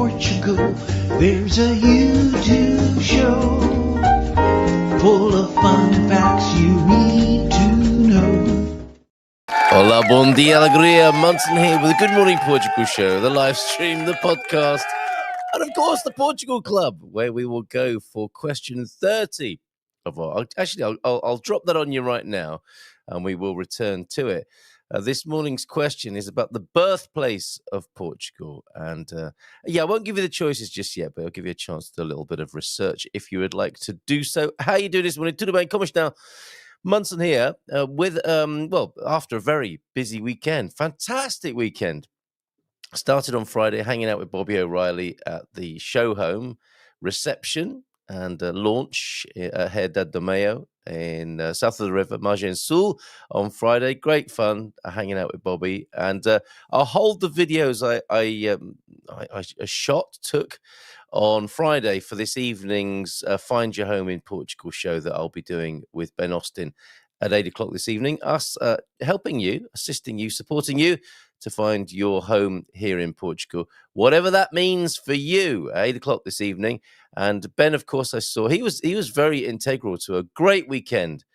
Portugal. There's a YouTube show full of fun facts you need to know. Hola, bon dia, alegria. Munson here with the Good Morning Portugal show, the live stream, the podcast, and of course the Portugal Club, where we will go for question 30 of our. Actually, I'll drop that on you right now, and we will return to it. This morning's question is about the birthplace of Portugal. And I won't give you the choices just yet, but I'll give you a chance to do a little bit of research if you would like to do so. How are you doing this morning? Tudo bem? Como está? Munson here with, after a very busy weekend, fantastic weekend. Started on Friday hanging out with Bobby O'Reilly at the show home reception and launch at Herdad do Mayo in south of the river, Margem Sul, on Friday. Great fun hanging out with Bobby. And I'll hold the videos I took on Friday for this evening's Find Your Home in Portugal show that I'll be doing with Ben Austin at 8 o'clock this evening. Us helping you, assisting you, supporting you to find your home here in Portugal, whatever that means for you, at 8 o'clock this evening. And Ben, of course, I saw he was very integral to a great weekend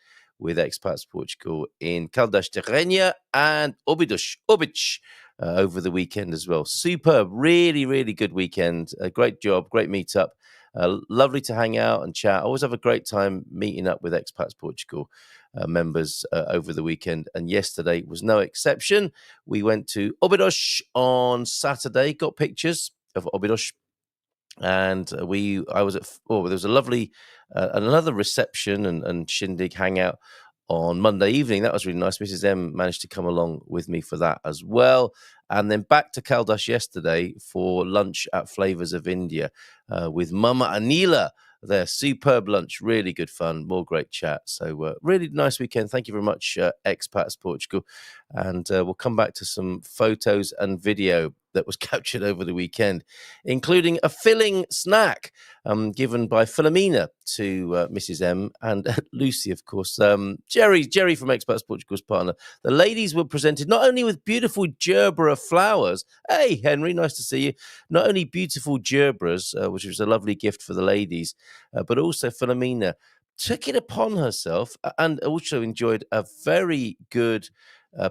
with Expats Portugal in Caldas de Rainha and Óbidos over the weekend as well. Superb, really, really good weekend. A great job, great meetup. Lovely to hang out and chat. I always have a great time meeting up with Expats Portugal members over the weekend, and yesterday was no exception. We went to Óbidos on Saturday, got pictures of Óbidos, and there was a lovely another reception and shindig hangout on Monday evening. That was really nice. Mrs. M managed to come along with me for that as well. And then back to Caldas yesterday for lunch at Flavors of India with Mama Anila. Their superb lunch, really good fun, more great chat. So really nice weekend. Thank you very much, Expats Portugal. And we'll come back to some photos and video that was captured over the weekend, including a filling snack given by Philomena to Mrs. M and Lucy, of course. Jerry from Expats Portugal's partner. The ladies were presented not only with beautiful gerbera flowers. Hey, Henry, nice to see you. Not only beautiful gerberas, which was a lovely gift for the ladies, but also Philomena took it upon herself and also enjoyed a very good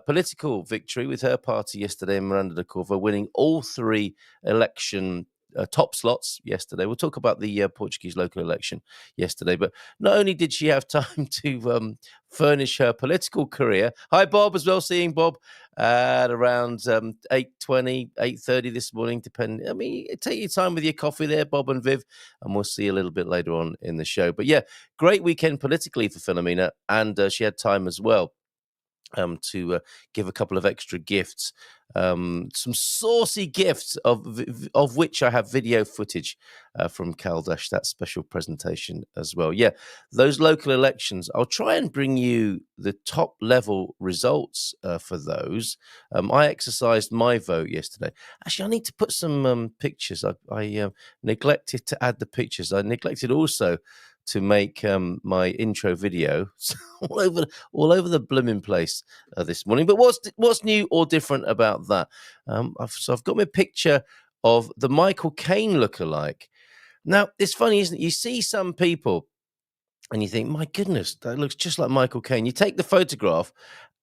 political victory with her party yesterday in Miranda da Corvo, winning all three election top slots yesterday. We'll talk about the Portuguese local election yesterday, but not only did she have time to furnish her political career. Hi, Bob, as well, seeing Bob at around 8:20, 8:30 this morning, depending. I mean, take your time with your coffee there, Bob and Viv, and we'll see you a little bit later on in the show. But yeah, great weekend politically for Philomena, and she had time as well to give a couple of extra gifts, some saucy gifts of which I have video footage from Caldas, that special presentation as well. Yeah, those local elections, I'll try and bring you the top level results for those. I exercised my vote yesterday. Actually, I need to put some pictures. I neglected to add the pictures. I neglected also to make my intro video all over the blooming place this morning. But what's new or different about that? I've got my picture of the Michael Caine lookalike. Now, it's funny, isn't it? You see some people and you think, my goodness, that looks just like Michael Caine. You take the photograph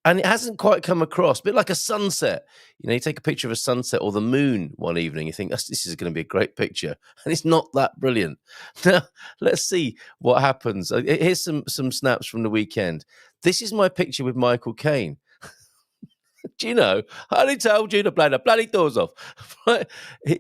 and it hasn't quite come across, a bit like a sunset. You know, you take a picture of a sunset or the moon one evening, you think, this is going to be a great picture. And it's not that brilliant. Now, let's see what happens. Here's some snaps from the weekend. This is my picture with Michael Caine. Do you know, I only told you to blow the bloody doors off.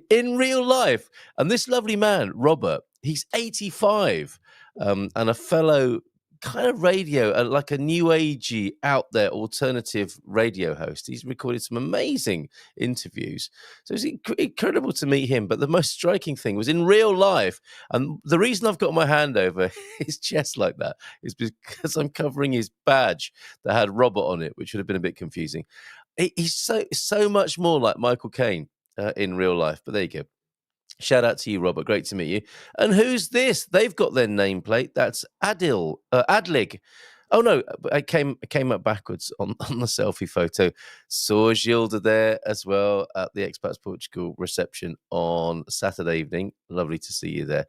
In real life. And this lovely man, Robert, he's 85 and a fellow kind of radio, like a new agey, out there alternative radio host. He's recorded some amazing interviews. So it's incredible to meet him. But the most striking thing was in real life. And the reason I've got my hand over his chest like that is because I'm covering his badge that had Robert on it, which would have been a bit confusing. He's so much more like Michael Caine in real life. But there you go. Shout out to you, Robert. Great to meet you. And who's this? They've got their nameplate. That's Adlig. Oh no, I came up backwards on the selfie photo. Saw Gilda there as well at the Expats Portugal reception on Saturday evening. Lovely to see you there.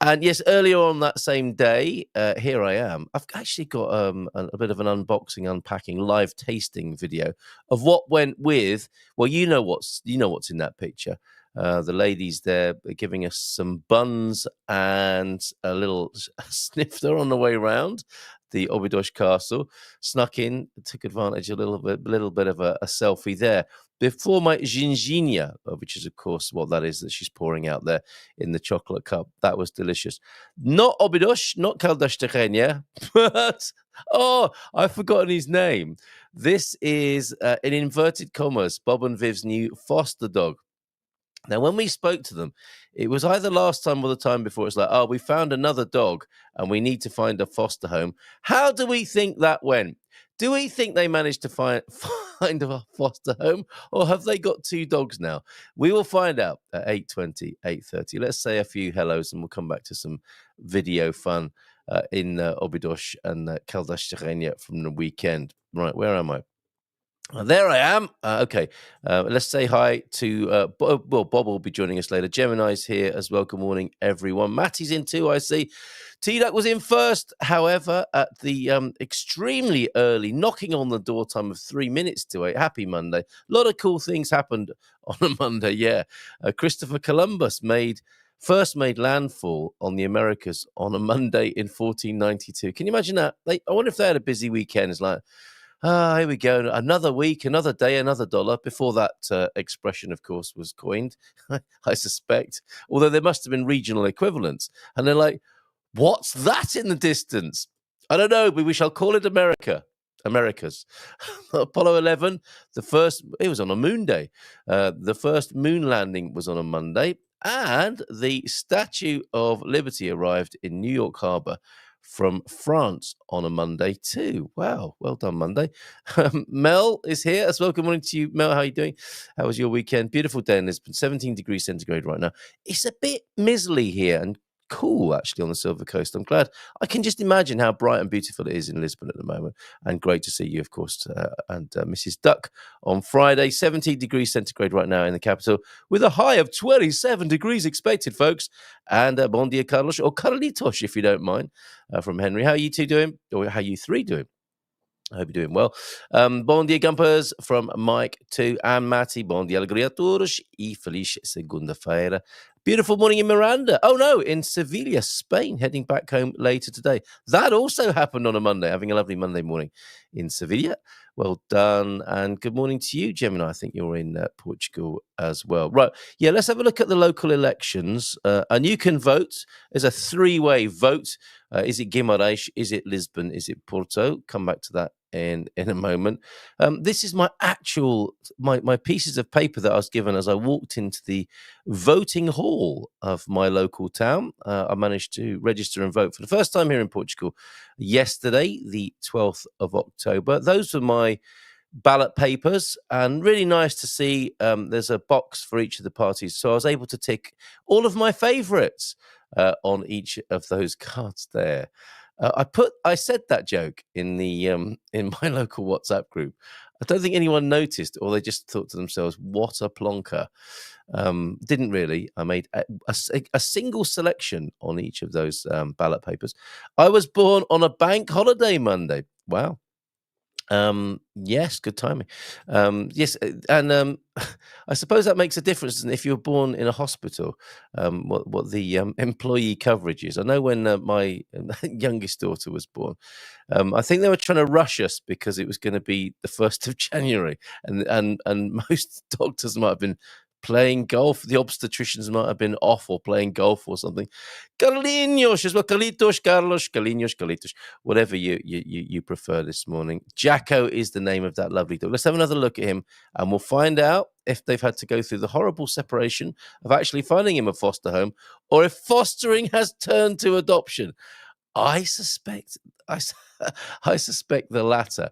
And yes, earlier on that same day, here I am. I've actually got a bit of an unboxing, unpacking, live tasting video of what went with. Well, you know what's in that picture. The ladies there are giving us some buns and a little snifter on the way round the Obidos Castle. Snuck in, took advantage a little bit of a selfie there before my ginginha, which is of course what that is that she's pouring out there in the chocolate cup. That was delicious. Not Obidos, not Caldas Terrenia, but I've forgotten his name. This is in inverted commas Bob and Viv's new foster dog. Now, when we spoke to them, it was either last time or the time before. It's like, oh, we found another dog and we need to find a foster home. How do we think that went? Do we think they managed to find a foster home, or have they got two dogs now? We will find out at 8:20, 8:30. Let's say a few hellos and we'll come back to some video fun in Obidos and Caldas Terrenia from the weekend. Right, where am I? There I am. Okay, let's say hi to Bob. Well, Bob will be joining us later. Gemini's here as well. Good morning, everyone. Matty's in too, I see. T-Duck was in first, however, at the extremely early, knocking on the door time of 3 minutes to 8. Happy Monday. A lot of cool things happened on a Monday, yeah. Christopher Columbus first made landfall on the Americas on a Monday in 1492. Can you imagine that? I wonder if they had a busy weekend. It's like, here we go. Another week, another day, another dollar. Before that expression, of course, was coined, I suspect. Although there must have been regional equivalents. And they're like, what's that in the distance? I don't know, but we shall call it Americas. Apollo 11, it was on a moon day. The first moon landing was on a Monday. And the Statue of Liberty arrived in New York Harbor from France on a Monday too. Wow, well done, Monday. Mel is here as well. Good morning to you, Mel. How are you doing? How was your weekend? Beautiful day in Lisbon, 17 degrees centigrade right now. It's a bit miserly here and cool, actually, on the Silver Coast. I'm glad. I can just imagine how bright and beautiful it is in Lisbon at the moment. And great to see you, of course, and Mrs. Duck on Friday. 17 degrees centigrade right now in the capital with a high of 27 degrees expected, folks. And bon dia, Carlos, or Carlitos, if you don't mind, from Henry. How are you two doing? Or how are you three doing? I hope you're doing well. Bom dia, Gumpers, from Mike to and Matty. Bom dia, alegria a todos e feliz segunda-feira. Beautiful morning in Miranda. Oh, no, in Sevilla, Spain, heading back home later today. That also happened on a Monday, having a lovely Monday morning in Sevilla. Well done. And good morning to you, Gemini. I think you're in Portugal as well. Right. Yeah, let's have a look at the local elections. And you can vote. There's a three-way vote. Is it Guimarães? Is it Lisbon? Is it Porto? Come back to that in a moment. This is my pieces of paper that I was given as I walked into the voting hall of my local town. I managed to register and vote for the first time here in Portugal yesterday, the 12th of October. Those were my ballot papers, and really nice to see there's a box for each of the parties. So I was able to tick all of my favourites on each of those cards there. I said that joke in my local WhatsApp group. I don't think anyone noticed, or they just thought to themselves, "What a plonker!" Didn't really. I made a single selection on each of those ballot papers. I was born on a bank holiday Monday. Wow. Yes, good timing. Yes, and I suppose that makes a difference if you're born in a hospital, what the employee coverage is. I know when my youngest daughter was born, I think they were trying to rush us because it was going to be the 1st of January, and most doctors might have been playing golf. The obstetricians might have been off or playing golf or something. Carlinhos as well. Carlitos, Carlos, Carlitos. Whatever you prefer this morning. Jacko is the name of that lovely dog. Let's have another look at him and we'll find out if they've had to go through the horrible separation of actually finding him a foster home or if fostering has turned to adoption. I suspect the latter.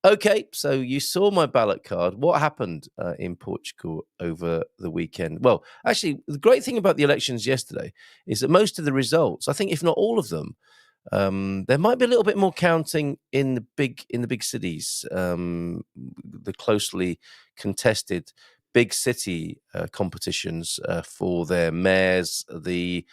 Okay, so you saw my ballot card. What happened in Portugal over the weekend? Well, actually, the great thing about the elections yesterday is that most of the results, I think if not all of them, There might be a little bit more counting in the big cities, the closely contested big city competitions for their mayors, the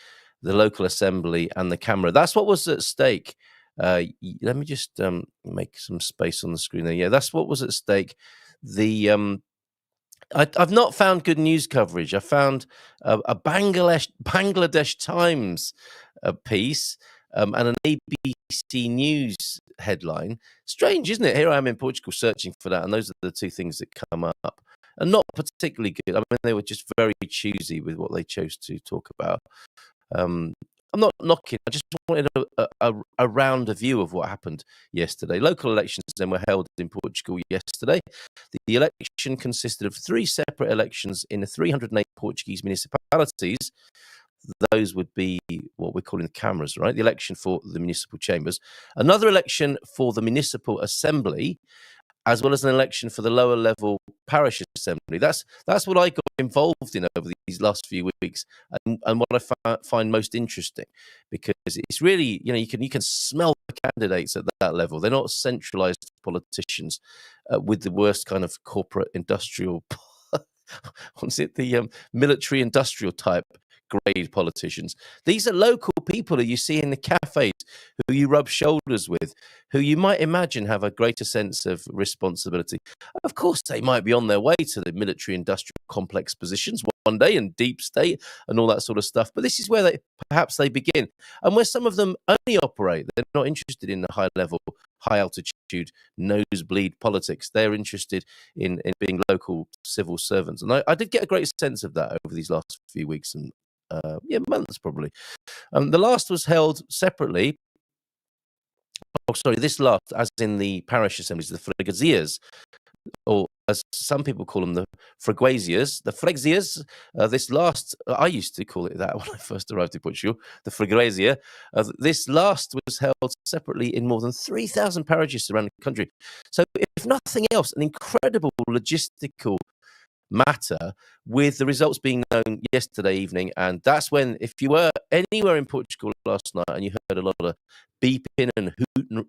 local assembly, and the camera. That's what was at stake. Let me just make some space on the screen there. Yeah, that's what was at stake. The I've not found good news coverage. I found a Bangladesh Times piece and an ABC News headline. Strange, isn't it? Here I am in Portugal searching for that, and those are the two things that come up. And not particularly good. I mean, they were just very choosy with what they chose to talk about. Um, I'm not knocking. I just wanted a rounder view of what happened yesterday. Local elections then were held in Portugal yesterday. The election consisted of 3 separate elections in the 308 Portuguese municipalities. Those would be what we're calling the cameras, right? The election for the municipal chambers, another election for the municipal assembly, as well as an election for the lower level parish assembly. That's what I got involved in over these last few weeks, and what I find most interesting, because it's really, you can smell the candidates at that level. They're not centralized politicians with the worst kind of corporate industrial, what's it, the military industrial type grade politicians. These are local people who you see in the cafes, who you rub shoulders with, who you might imagine have a greater sense of responsibility. Of course, they might be on their way to the military industrial complex positions one day, and deep state and all that sort of stuff. But this is where perhaps they begin, and where some of them only operate. They're not interested in the high level, high altitude, nosebleed politics. They're interested in being local civil servants. And I did get a great sense of that over these last few weeks and months probably. The last was held separately. Oh, sorry, this last, as in the parish assemblies, the freguesias, or as some people call them, the freguesias. The freguesias, this last, I used to call it that when I first arrived in Portugal, the freguesia. This last was held separately in more than 3,000 parishes around the country. So, if nothing else, an incredible logistical matter, with the results being known yesterday evening. And that's when, if you were anywhere in Portugal last night and you heard a lot of beeping and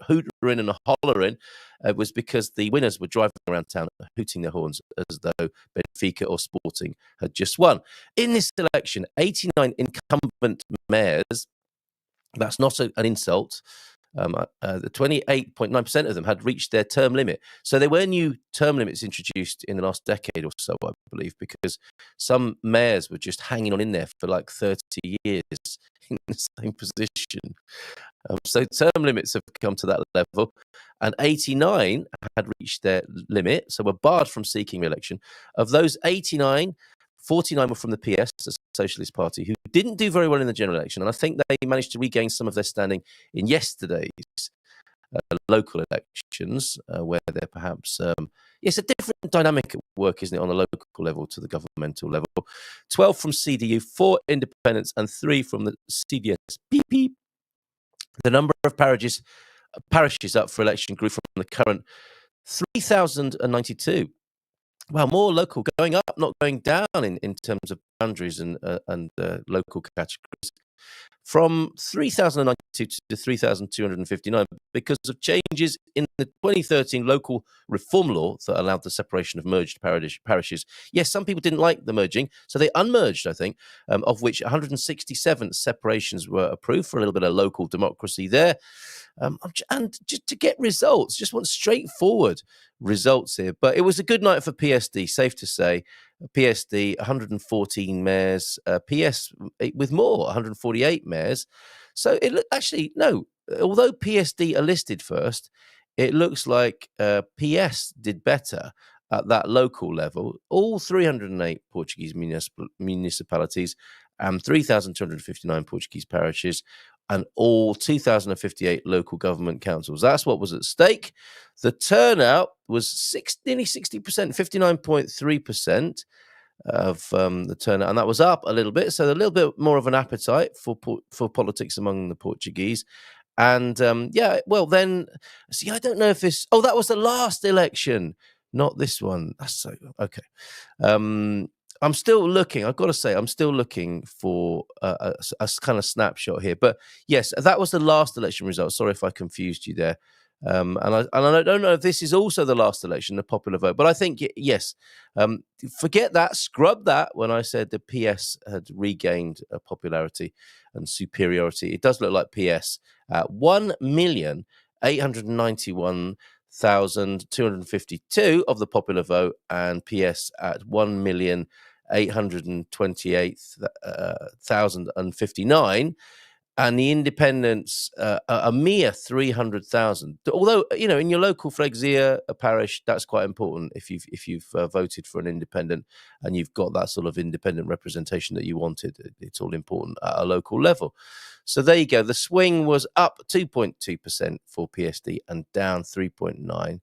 hootering and hollering, it was because the winners were driving around town hooting their horns as though Benfica or Sporting had just won. In this election, 89 incumbent mayors, that's not an insult, the 28.9% of them had reached their term limit. So there were new term limits introduced in the last decade or so, I believe, because some mayors were just hanging on in there for like 30 years in the same position. So term limits have come to that level, and 89 had reached their limit, so were barred from seeking re-election. Of those 89, 49 were from the PS, the Socialist Party, who didn't do very well in the general election. And I think they managed to regain some of their standing in yesterday's local elections, where they're perhaps, it's a different dynamic at work, isn't it, on the local level to the governmental level. 12 from CDU, 4 independents, and 3 from the CDS. Beep, beep. The number of parishes up for election grew from the current 3,092. Well, more local, going up, not going down in terms of boundaries and local categories. From 3,092 to 3,259 because of changes in the 2013 local reform law that allowed the separation of merged parishes. Yes, some people didn't like the merging, so they unmerged, I think, of which 167 separations were approved for a little bit of local democracy there. And just to get results, just want straightforward results here. But it was a good night for PSD, safe to say. PSD, 114 mayors, PS with more, 148 mayors. So it actually, no, although PSD are listed first, it looks like PS did better at that local level. All 308 Portuguese municipalities and 3,259 Portuguese parishes, and all 2,058 local government councils. That's what was at stake. The turnout was nearly 60%, 59.3% of the turnout, and that was up a little bit. So a little bit more of an appetite for politics among the Portuguese. And well, then, see, I don't know if this. Oh, that was the last election, not this one. That's so okay. I'm still looking. I've got to say, I'm still looking for a kind of snapshot here. But yes, that was the last election result. Sorry if I confused you there. And I don't know if this is also the last election, the popular vote. But I think yes. Forget that. Scrub that. When I said the PS had regained popularity and superiority, it does look like PS at 1,891,252 of the popular vote, and PS at 1,828,059, and the independents a mere 300,000. Although, you know, in your local Freguesia parish, that's quite important if you've voted for an independent and you've got that sort of independent representation that you wanted. It's all important at a local level. So there you go. The swing was up 2.2% for PSD and down 3.9%.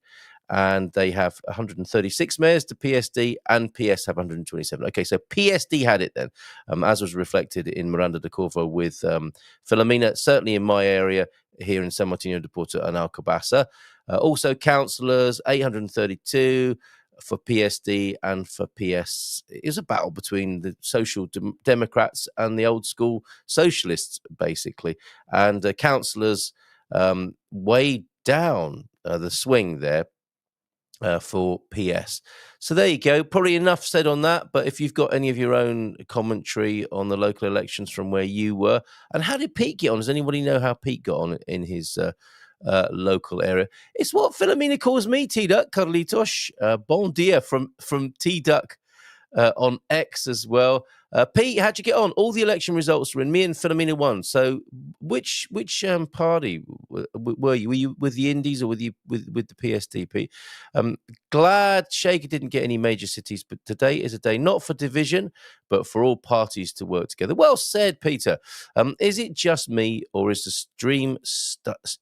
And they have 136 mayors to PSD, and PS have 127. Okay, so PSD had it then, as was reflected in Miranda de Corvo with Filomena, certainly in my area here in San Martino de Porto and Alcobaça. Also, councillors, 832 for PSD and for PS. It was a battle between the Social Democrats and the old school socialists, basically. And councillors way down the swing there. For PS. So there you go. Probably enough said on that. But if you've got any of your own commentary on the local elections from where you were, and how did Pete get on? Does anybody know how Pete got on in his local area? It's what Filomena calls me, T-Duck, Carlitos. Bon dia from T-Duck on X as well. Pete, how'd you get on? All the election results were in. Me and Filomena won. So which party were you? Were you with the Indies or with the PSD, Pete? Glad Shaker didn't get any major cities, but today is a day not for division, but for all parties to work together. Well said, Peter. Is it just me, or is the stream that's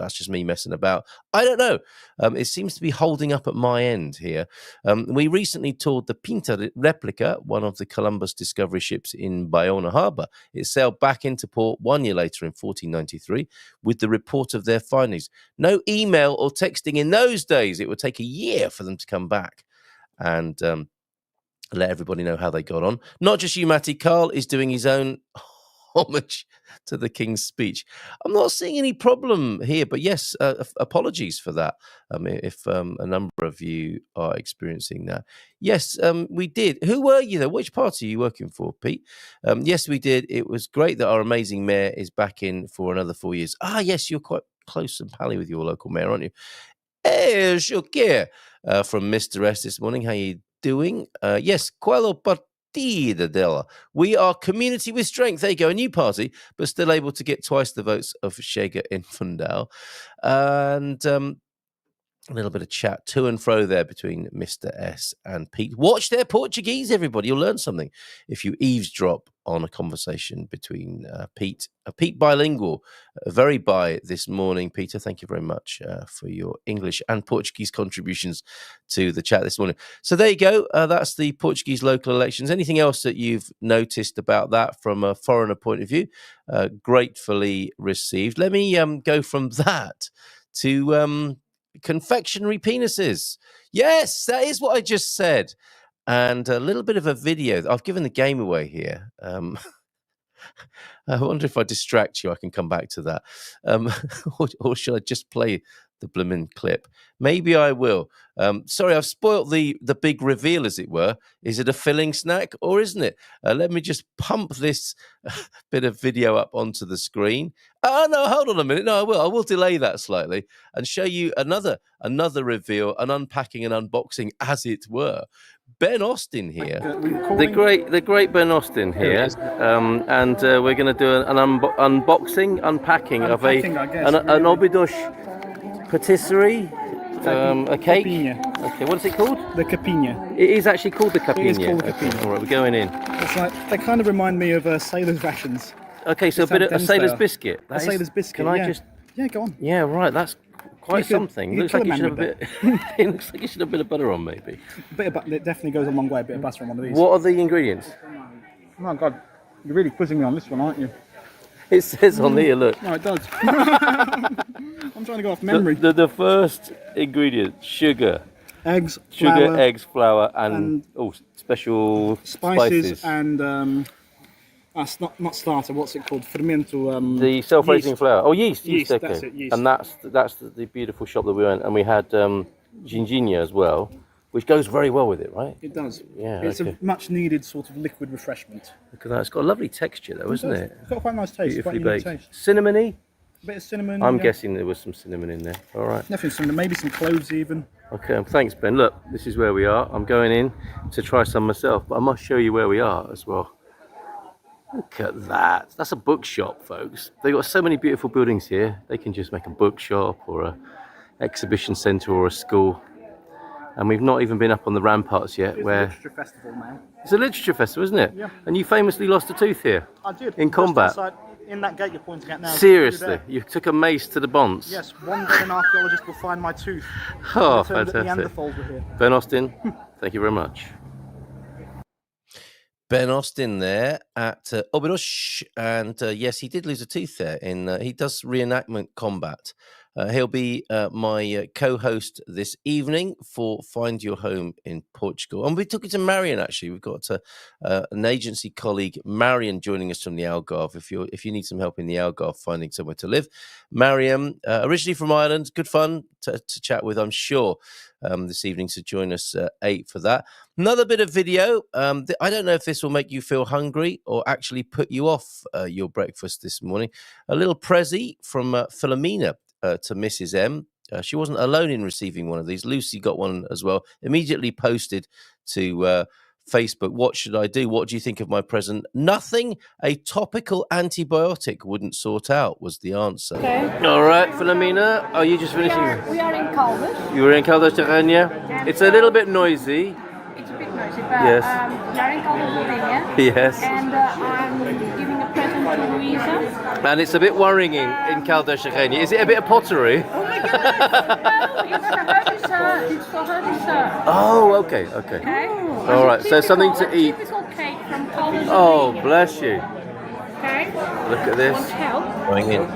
just me messing about? I don't know. It seems to be holding up at my end here. We recently toured the Pinta Replica, one of the Columbus discovery ships in Bayona Harbour. It sailed back into port 1 year later in 1493 with the report of their findings. No email or texting in those days. It would take a year for them to come back and let everybody know how they got on. Not just you, Matty. Carl is doing his own homage to the King's speech. I'm not seeing any problem here, but yes, apologies for that. If a number of you are experiencing that. Yes, we did. Who were you though? Which party are you working for, Pete? Yes, we did. It was great that our amazing mayor is back in for another 4 years. Ah, yes, you're quite close and pally with your local mayor, aren't you? Hey, Shukir, from Mr. S this morning. How you doing? Yes, quello partida della. We are community with strength. There you go, a new party, but still able to get twice the votes of Chega in Fundão. And a little bit of chat to and fro there between Mr. S and Pete. Watch their Portuguese, everybody. You'll learn something if you eavesdrop on a conversation between Pete. Pete bilingual, very bi this morning. Peter, thank you very much for your English and Portuguese contributions to the chat this morning. So there you go. That's the Portuguese local elections. Anything else that you've noticed about that from a foreigner point of view? Gratefully received. Let me go from that to confectionery penises. Yes, that is what I just said. And a little bit of a video. I've given the game away here. I wonder if I distract you, I can come back to that. Or should I just play the blooming clip? Maybe I will. Sorry, I've spoilt the big reveal, as it were. Is it a filling snack or isn't it? Let me just pump this bit of video up onto the screen. Oh, no, hold on a minute. No, I will delay that slightly and show you another reveal, an unpacking and unboxing, as it were. Ben Austin here, the great Ben Austin here, and we're going to do an unpacking of an Obidos patisserie, a cake. Capinha. Okay, what is it called? The capinha. It is actually called the capinha. It is called the capinha. Okay, all right, we're going in. It's like, they kind of remind me of sailor's rations. Okay, so a sailor's biscuit. A sailor's biscuit. Can I just? Yeah, go on. Yeah, right. That's quite something. Looks like you should have a bit. It looks like you should have a bit of butter on, maybe. A bit of butter. It definitely goes a long way. A bit of butter on one of these. What are the ingredients? Oh my God, you're really quizzing me on this one, aren't you? It says on here. Look. No, it does. I'm trying to go off memory. The first ingredient: sugar, Eggs, sugar, flour, eggs, flour, and and special spices, and that's not starter. What's it called? Fermento. The self-raising Yeast. flour. Oh, yeast. Okay. That's it. Yeast. And that's the beautiful shop that we went, and we had ginginha as well, which goes very well with it, right? It does. Yeah. It's a much needed sort of liquid refreshment. Look at that. It's got a lovely texture, though, isn't it? It's got quite a nice taste. Beautifully quite a unique baked. taste. Cinnamony. A bit of cinnamon. I'm guessing there was some cinnamon in there. All right. Definitely cinnamon. Maybe some cloves even. Okay. Thanks, Ben. Look, this is where we are. I'm going in to try some myself, but I must show you where we are as well. Look at that. That's a bookshop, folks. They've got so many beautiful buildings here. They can just make a bookshop or a exhibition centre or a school. And we've not even been up on the ramparts yet. It's where a literature festival now. It's a literature festival, isn't it? Yeah. And you famously lost a tooth here. I did. In combat. Inside, in that gate you're pointing at now. Seriously? You took a mace to the bonds? Yes. One day an archaeologist will find my tooth. Oh, Fantastic. fantastic. Neanderthals were here. Ben Austin, thank you very much. Ben Austin there at Obidosh, and yes, he did lose a tooth there. He does reenactment combat. He'll be my co-host this evening for Find Your Home in Portugal. And we're talking to Marion, actually. We've got an agency colleague, Marion, joining us from the Algarve. If you need some help in the Algarve finding somewhere to live. Marion, originally from Ireland, good fun to chat with, I'm sure, this evening. So join us at 8 for that. Another bit of video. I don't know if this will make you feel hungry or actually put you off your breakfast this morning. A little prezi from Philomena to Mrs. M. She wasn't alone in receiving one of these. Lucy got one as well. Immediately posted to Facebook, what should I do? What do you think of my present? Nothing a topical antibiotic wouldn't sort out was the answer. Okay. All right, Philomena, are you just finishing? We are in Caldas. You were in Caldas Terrania? It's a little bit noisy. It's a bit noisy, but Yes. we are in Caldas. Yes. And I'm giving a present to Louisa. And it's a bit worrying in Caldas Terrania. Is it a bit of pottery? Oh my goodness! No, it's for her dessert. It's for her dessert. Oh, okay. Okay? All right, so something to eat. Typical cake from Caldas. Oh, bless you. Okay? Look at this. Want help? Going in.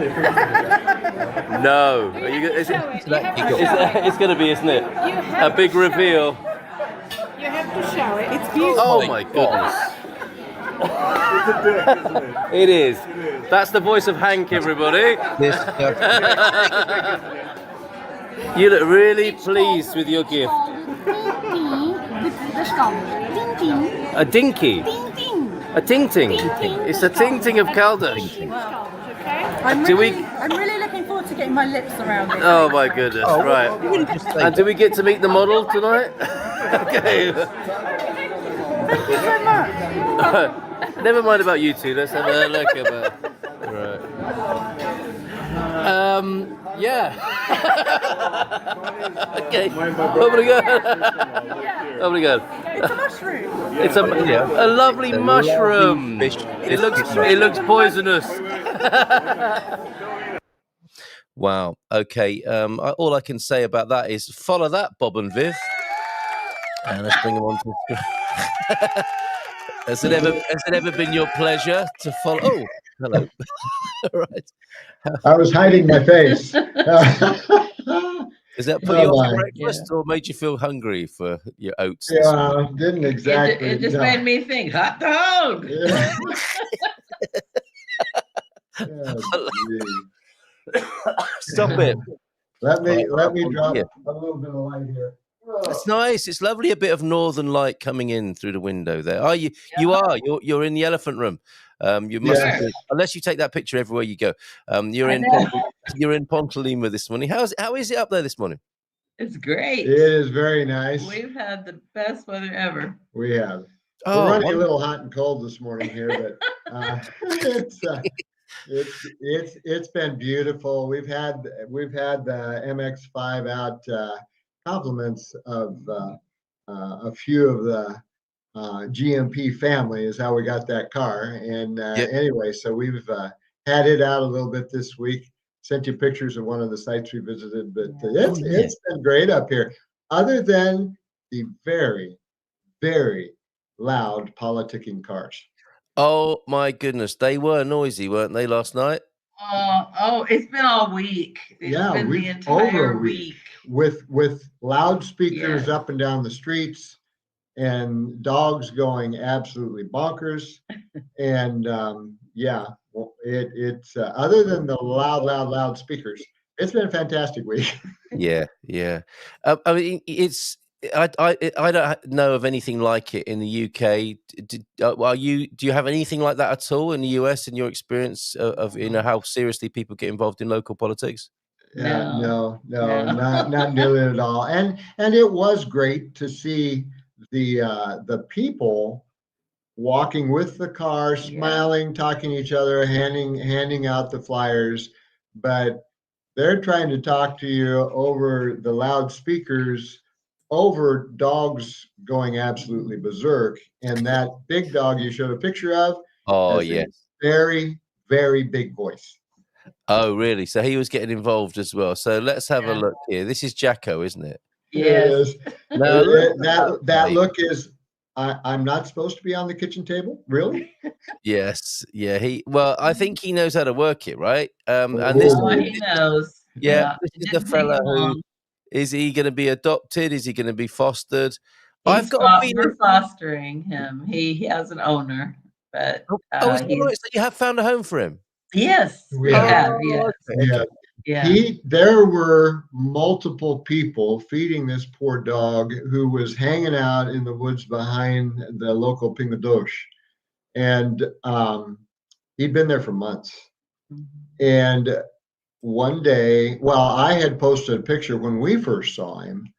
No. Are you, is it, Show it. You have to show it. it's going to be, isn't it? You have A big to show reveal. it. You have to show it. It's beautiful. Oh my goodness. It's a dick, isn't it? It is. That's the voice of Hank, everybody. You look really pleased with your gift. A dinky. A ting-ting. It's a ting-ting of Caldas. I'm Do we- really looking forward to getting my lips around it. Oh my goodness, right. And do we get to meet the model tonight? Okay. Thank you so much. Never mind about you two, let's have a look about. Right. Yeah. Okay. Obrigado. It's a mushroom. It's a lovely mushroom. It looks poisonous. Wow. Okay. All I can say about that is follow that, Bob and Viv. And let's bring them on to the screen. Has it ever been your pleasure to follow? Oh, hello. Right. I was hiding my face. Does that put you off breakfast or made you feel hungry for your oats? Yeah, didn't exactly. It just made me think, hot dog. Yeah. Yeah, Stop it. let me drop a little bit of light here. It's nice. It's lovely. A bit of northern light coming in through the window there. Are you? You are. You're in the elephant room. You must, unless you take that picture everywhere you go. You're in Pontalima this morning. How is it up there this morning? It's great. It is very nice. We've had the best weather ever. We have. Oh, we're running a little hot and cold this morning here, but it's been beautiful. We've had the MX-5 out. Compliments of a few of the GMP family is how we got that car. And anyway, so we've had it out a little bit this week. Sent you pictures of one of the sites we visited, but it's been great up here. Other than the very, very loud politicking cars. Oh my goodness, they were noisy, weren't they, last night? It's been all week. It's been the entire week. with loudspeakers Yeah. up and down the streets, and dogs going absolutely bonkers. And yeah, well, it's other than the loud speakers, it's been a fantastic week. Yeah, yeah. I mean, I don't know of anything like it in the UK. Do you have anything like that at all in the US in your experience of how seriously people get involved in local politics? No, no. Not nearly at all. And it was great to see the people walking with the car, smiling, talking to each other, handing out the flyers, but they're trying to talk to you over the loudspeakers, over dogs going absolutely berserk. And that big dog you showed a picture of Oh, has a yes. very, very big voice. Oh, really? So he was getting involved as well. So let's have a Yeah. look here. This is Jacko, isn't it? Yes. It is. No, look, That look is, I'm not supposed to be on the kitchen table, really? yes, yeah. I think he knows how to work it, right? And Oh, this, Oh, he knows. yeah, this It is the didn't take fella him who long. is he going to be adopted? Is he going to be fostered? I've got a feeling. We're fostering him. He has an owner, but Oh, is that right? So you have found a home for him? yes, we Yeah. have. Yes. Yeah. Yeah. There were multiple people feeding this poor dog who was hanging out in the woods behind the local Pingadosh. And he'd been there for months. And one day, well, I had posted a picture when we first saw him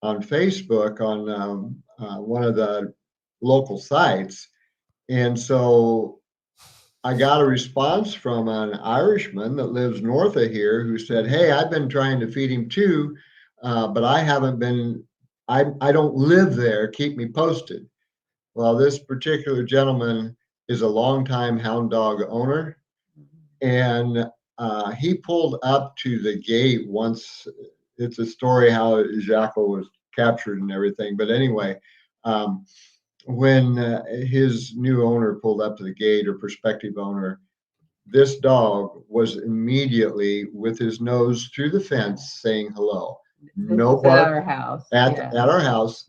on Facebook on one of the local sites. And so I got a response from an Irishman that lives north of here who said, "Hey, I've been trying to feed him too, but I haven't been, I don't live there. Keep me posted." Well, this particular gentleman is a longtime hound dog owner, and he pulled up to the gate once. It's a story how Jackal was captured and everything. But anyway, when his new owner pulled up to the gate, or prospective owner, this dog was immediately with his nose through the fence saying hello. No At bark our house. at our house.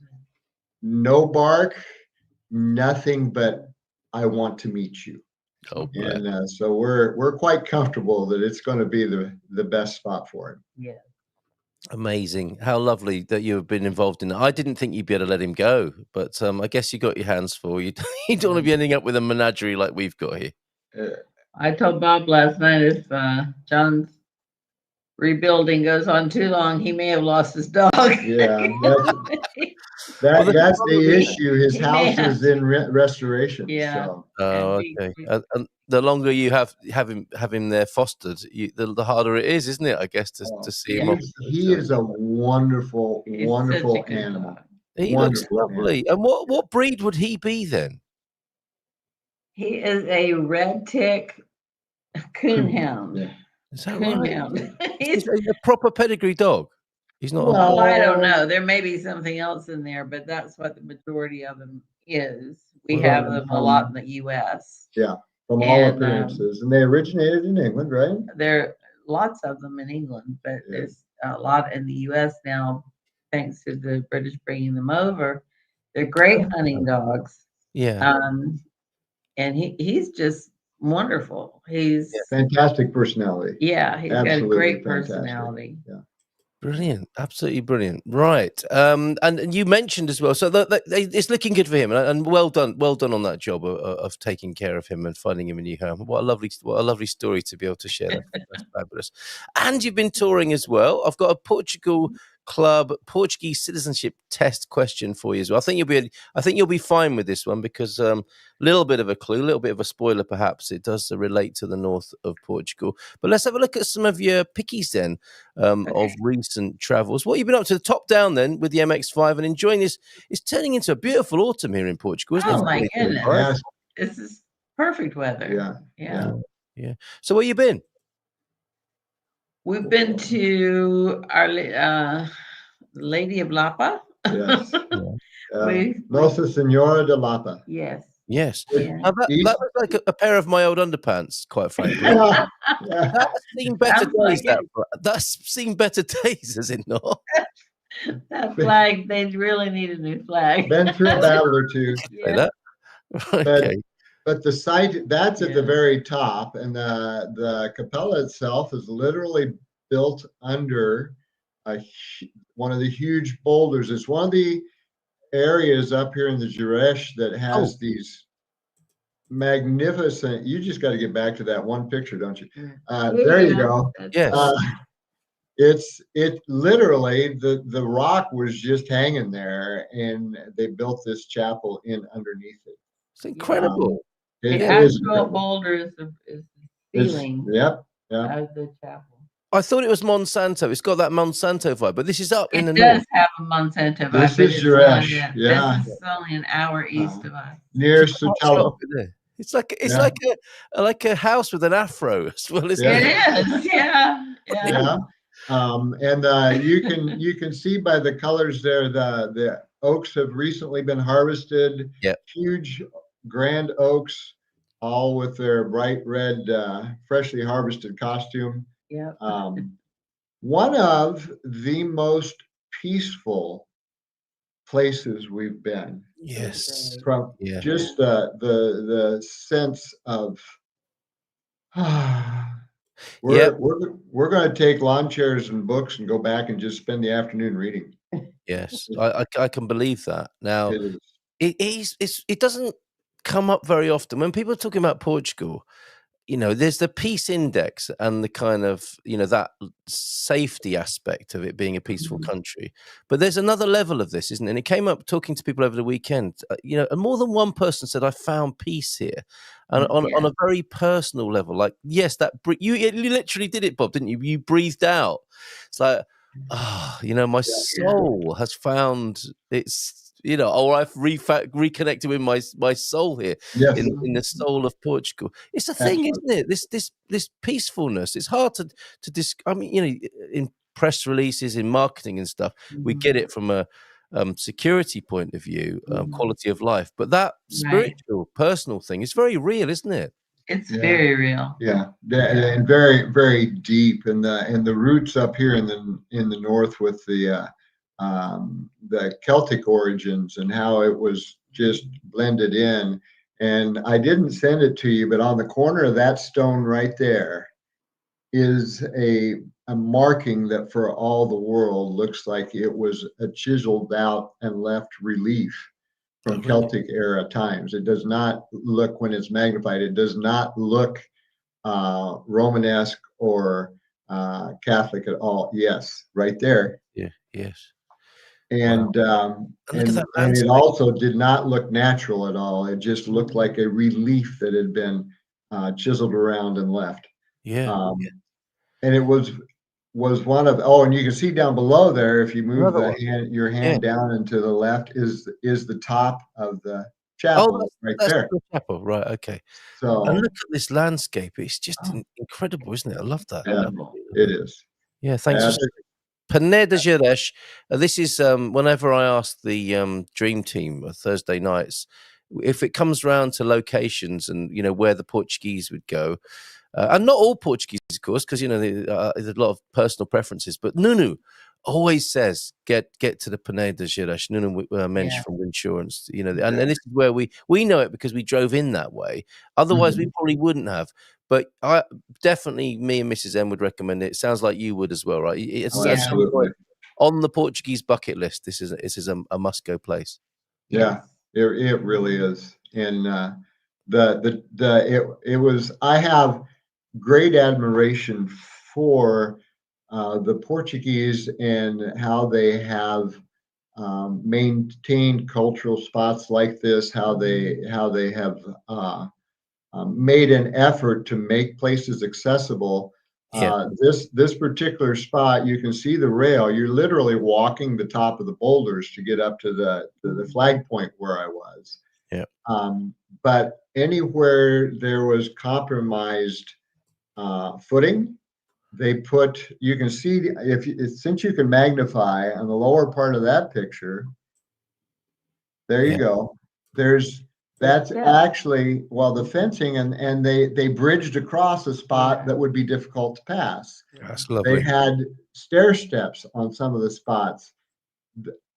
No bark, nothing but "I want to meet you." Oh, bless. And so we're quite comfortable that it's going to be the best spot for him. Yeah. Amazing. How lovely that you have been involved in it. I didn't think you'd be able to let him go, but I guess you got your hands full. You don't want to be ending up with a menagerie like we've got here. I told Bob last night if John's rebuilding goes on too long, he may have lost his dog. Yeah, that's the issue. His house is in restoration. Yeah. So. Oh, okay. And the longer you have him there fostered, the harder it is, isn't it? I guess to see him off. He is a wonderful, He's wonderful such a good animal. dog. He looks Wonderful lovely. And what breed would he be then? He is a red tick coonhound. Yeah. Is that right? Coonhound. He's a proper pedigree dog. He's not. Well, I don't know. There may be something else in there, but that's what the majority of them is. We Well, have them a lot in the U.S. Yeah, from all And, appearances. And they originated in England, right? There are lots of them in England, but Yeah. there's a lot in the U.S. now, thanks to the British bringing them over. They're great hunting dogs. Yeah. And he's just wonderful. He's Fantastic personality. he's got a Absolutely great fantastic. personality. Yeah. Brilliant, absolutely brilliant. Right, and you mentioned as well, so it's looking good for him, and well done on that job of taking care of him and finding him a new home. What a lovely story to be able to share. That's fabulous. And you've been touring as well. I've got a Portugal Club Portuguese citizenship test question for you as well. I think you'll be fine with this one because little bit of a clue, a little bit of a spoiler perhaps. It does relate to the north of Portugal. But let's have a look at some of your pickies then of recent travels. What have you been up to? The top down then with the MX-5 and enjoying this. It's turning into a beautiful autumn here in Portugal, isn't it? Oh my goodness. Yes. This is perfect weather. Yeah. So where you been? We've been to our Lady of Lapa. Yes. We- Nossa Senhora de Lapa. Yes. Yes. Yeah. Now that East- was like a pair of my old underpants, quite frankly. yeah, yeah. That's seen better Sounds like days. it. That's seen better days, has it not? That flag, they really need a new flag. Been through a battle or two. Say Yeah. that. But Okay. but the site that's at the Yeah. very top, and the capella itself is literally built under one of the huge boulders. It's one of the areas up here in the Jurech that has Oh. these magnificent. You just got to get back to that one picture, don't you? There you go. Yes. It literally the rock was just hanging there, and they built this chapel in underneath it. It's incredible. It The is actual incredible. boulder is the It's- ceiling Yep. of the chapel. I thought it was Monsanto. It's got that Monsanto vibe, but this is up in It the does north. have a Monsanto vibe, This but is it's Jurech, yeah. This is only an hour east of us. Near It's a hot Sotelo. shot there. It's like Yeah. like a house with an afro as well, isn't Yeah. it? It is, yeah. Yeah. And you can see by the colors there, the oaks have recently been harvested. Yeah. Huge grand oaks, all with their bright red, freshly harvested costume. Yeah. One of the most peaceful places we've been. Yes. From Yeah. just the sense of we're going to take lawn chairs and books and go back and just spend the afternoon reading. Yes. I can believe that. Now It is. it doesn't come up very often when people are talking about Portugal. You know, there's the peace index and the kind of, you know, that safety aspect of it being a peaceful country. But there's another level of this, isn't it? And it came up talking to people over the weekend, you know, and more than one person said, I found peace here. And on a very personal level, like, yes, you literally did it, Bob, didn't you? You breathed out. It's like, you know, my soul has found its, you know, or I've reconnected with my soul here in the soul of Portugal. It's a thing, isn't it? This peacefulness. It's hard to I mean, you know, in press releases, in marketing and stuff, we get it from a security point of view, quality of life. But that spiritual, personal thing is very real, isn't it? It's very real. Yeah, and very, very deep. And the roots up here in the north with the Celtic origins and how it was just blended in. And I didn't send it to you, but on the corner of that stone right there is a marking that for all the world looks like it was a chiseled out and left relief from Celtic era times. It does not look, when it's magnified, it does not look Romanesque or Catholic at all. Yes, right there. Yeah, yes. And it also did not look natural at all. It just looked like a relief that had been chiseled around and left. Yeah. And it was one of, and you can see down below there, if you move your hand down and to the left is the top of the chapel that's there. The chapel, right? Okay. So and look at this landscape. It's just incredible, isn't it? I love that. Yeah, it is. Yeah, thanks. Peneda Jurech. This is whenever I ask the dream team Thursday nights if it comes round to locations and, you know, where the Portuguese would go. And not all Portuguese, of course, because, you know, there's a lot of personal preferences. But Nuno always says, get to the Peneda Jurech. Nuno mentioned from insurance, you know, and this is where we know it because we drove in that way. Otherwise, we probably wouldn't have. But I definitely, me and Mrs. M would recommend it. It sounds like you would as well, right? It's absolutely on the Portuguese bucket list. This is a must go place. Yeah, it really is. And it was. I have great admiration for the Portuguese and how they have maintained cultural spots like this. How they have made an effort to make places accessible. This particular spot, you can see the rail. You're literally walking the top of the boulders to get up to the flag point where I was. Yeah. But anywhere there was compromised footing, they put. You can see since you can magnify on the lower part of that picture. There you go. There's That's Yeah. actually, well, the fencing, and they bridged across a spot that would be difficult to pass. That's They lovely. had stair steps on some of the spots.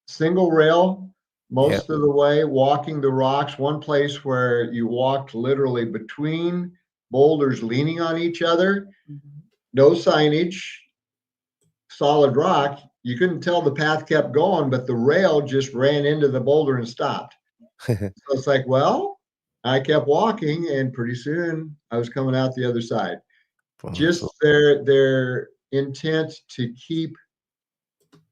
Single rail most of the way, walking the rocks. One place where you walked literally between boulders leaning on each other, no signage, solid rock. You couldn't tell the path kept going, but the rail just ran into the boulder and stopped. So it's like, well, I kept walking, and pretty soon I was coming out the other side. Just their intent to keep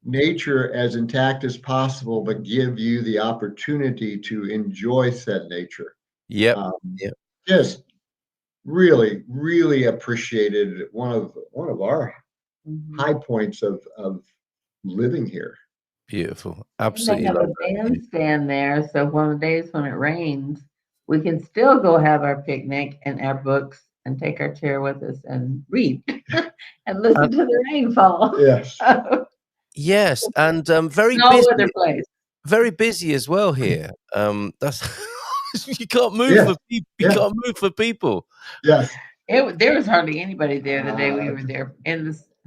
nature as intact as possible, but give you the opportunity to enjoy said nature. Yep. Um, Yep. Just really, really appreciated one of our high points of living here. Beautiful. They Absolutely have love a that. bandstand there, so on the days when it rains, we can still go have our picnic and our books and take our chair with us and read and listen to the rainfall. Yes. Yes, and very No busy. other place. Very busy as well here. That's you can't move Yes. for people. You Yeah. can't move for people. Yes. There was hardly anybody there the day we were there.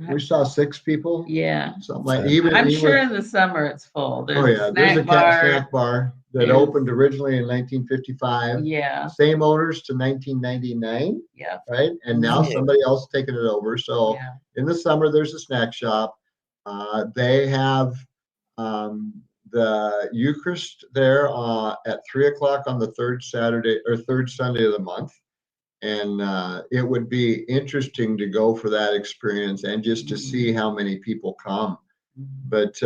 We saw 6 people. Yeah. Something like So- even I'm even sure with- in the summer it's full. There's oh yeah, a there's a snack bar. snack bar that There's- opened originally in 1955. Yeah. Same owners to 1999, Yeah. right? And now Yeah. somebody else taking it over. So Yeah. in the summer, there's a snack shop. They have the Eucharist there at 3:00 on the third Sunday of the month. And it would be interesting to go for that experience and just to see how many people come. But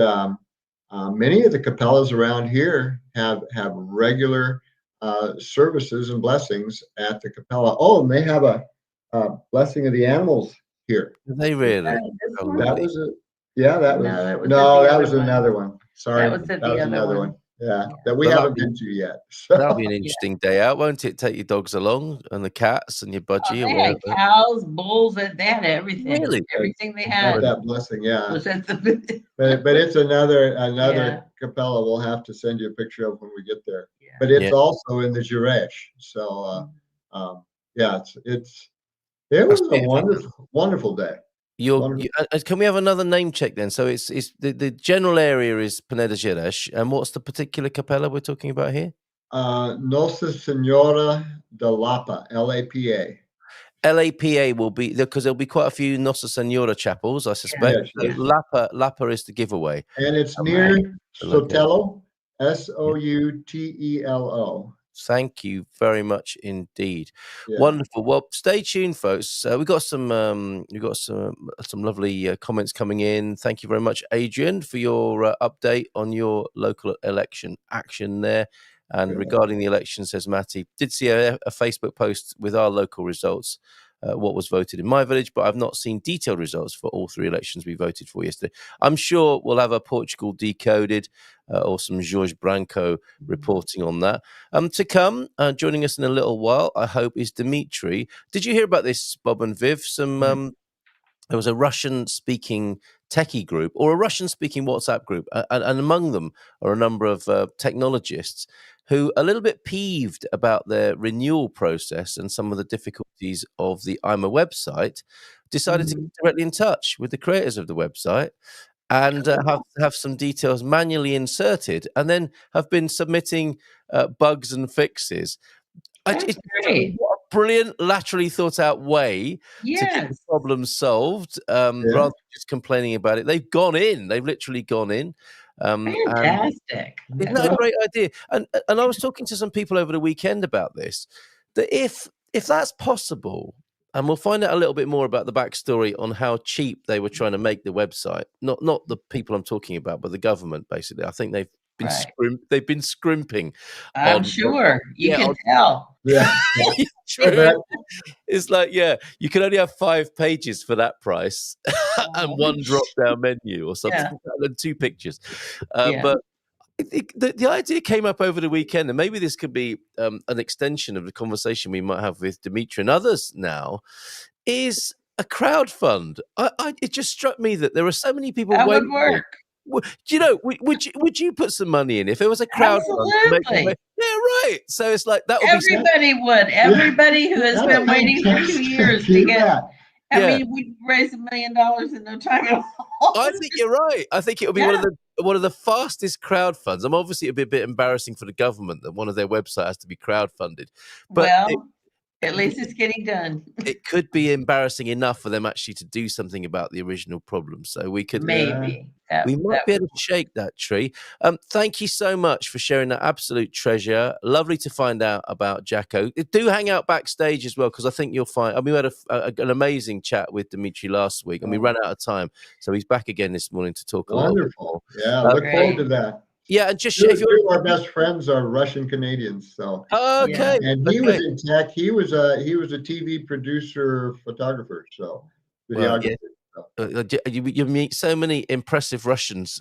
many of the capellas around here have regular services and blessings at the capella. Oh, and they have a blessing of the animals here. They really. This Oh, one? That was it. Yeah, that was No, that was no, at the that other was one. another one. Sorry, That was at the other another one. one. Yeah, Yeah. that we But that'll haven't be- been to yet. That'll be an interesting day out, won't it? Take your dogs along and the cats and your budgie or They had whatever. cows, bulls, they had everything. Really? Everything they Got had that blessing, yeah. was at the. But it's another Yeah. capella. We'll have to send you a picture of when we get there. Yeah. But it's Yeah. also in the Jurech. So yeah, it was a beautiful. wonderful day. Can we have another name check then? So it's the general area is Peneda Gerês, and what's the particular capella we're talking about here? Nossa Senhora de Lapa, LAPA. LAPA will be because there'll be quite a few Nossa Senhora chapels, I suspect. Yes, So yes. Lapa is the giveaway. And it's Okay. near Okay. Sotelo, Soutelo. Thank you very much indeed. Yeah. Wonderful. Well, stay tuned, folks. We've got some lovely comments coming in. Thank you very much, Adrian, for your update on your local election action there. And regarding the election, says Matty, did see a Facebook post with our local results, what was voted in my village, but I've not seen detailed results for all 3 elections we voted for yesterday. I'm sure we'll have a Portugal Decoded or some Jorge Branco reporting on that. To come, joining us in a little while, I hope, is Dimitri. Did you hear about this, Bob and Viv? There was a Russian-speaking techie group or a Russian-speaking WhatsApp group, and among them are a number of technologists who are a little bit peeved about their renewal process and some of the difficulties of the I'm a website, decided to get directly in touch with the creators of the website and have some details manually inserted, and then have been submitting bugs and fixes. It's great. what a brilliant, laterally thought out way to get the problem solved, rather than just complaining about it. They've gone in. They've literally gone in. Fantastic. Isn't that a great idea? And I was talking to some people over the weekend about this, that if that's possible, and we'll find out a little bit more about the backstory on how cheap they were trying to make the website. Not the people I'm talking about, but the government, basically. I think they've been scrimping. I'm sure. You can tell. Yeah. True. It's like, you can only have 5 pages for that price and 1 drop-down menu or something, and 2 pictures. But the idea came up over the weekend, and maybe this could be an extension of the conversation we might have with Dimitri and others now, is a crowdfund. It just struck me that there are so many people waiting. Would work. Do you know, would you put some money in if it was a crowdfund Yeah, right. So it's like that would be. Everybody would. Everybody who has been waiting for 2 years to Keep get. that. I Yeah. mean, we raised $1 million in no time at all. I think you're right. I think it would be one of the fastest crowdfunds. Obviously, it'd be a bit embarrassing for the government that one of their websites has to be crowdfunded, but Well, at least it's getting done. it could be embarrassing enough for them actually to do something about the original problem. So we could Maybe. we might be able to shake that tree. Thank you so much for sharing that absolute treasure. Lovely to find out about Jacko. Do hang out backstage as well, because I think you'll find. I mean, we had an amazing chat with Dimitri last week, and we ran out of time, so he's back again this morning to talk a little bit more. Wonderful. Yeah, look forward to that. Yeah, and just Two if you're of our best friends are Russian Canadians, so. okay, And he was in tech. He was a TV producer, photographer, so videographer. You meet so many impressive Russians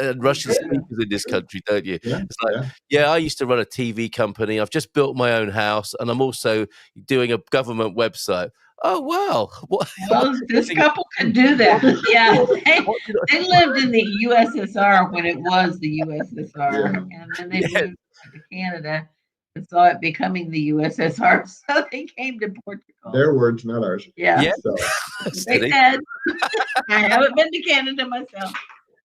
and Russian speakers in this country, don't you? Yeah, It's like, I used to run a TV company. I've just built my own house, and I'm also doing a government website. Oh, wow. Well, this couple could do that. Yeah, they lived in the USSR when it was the USSR, and then they moved to Canada and saw it becoming the USSR, so they came to Portugal. Their words, not ours. Yeah. So. They said, I haven't been to Canada myself.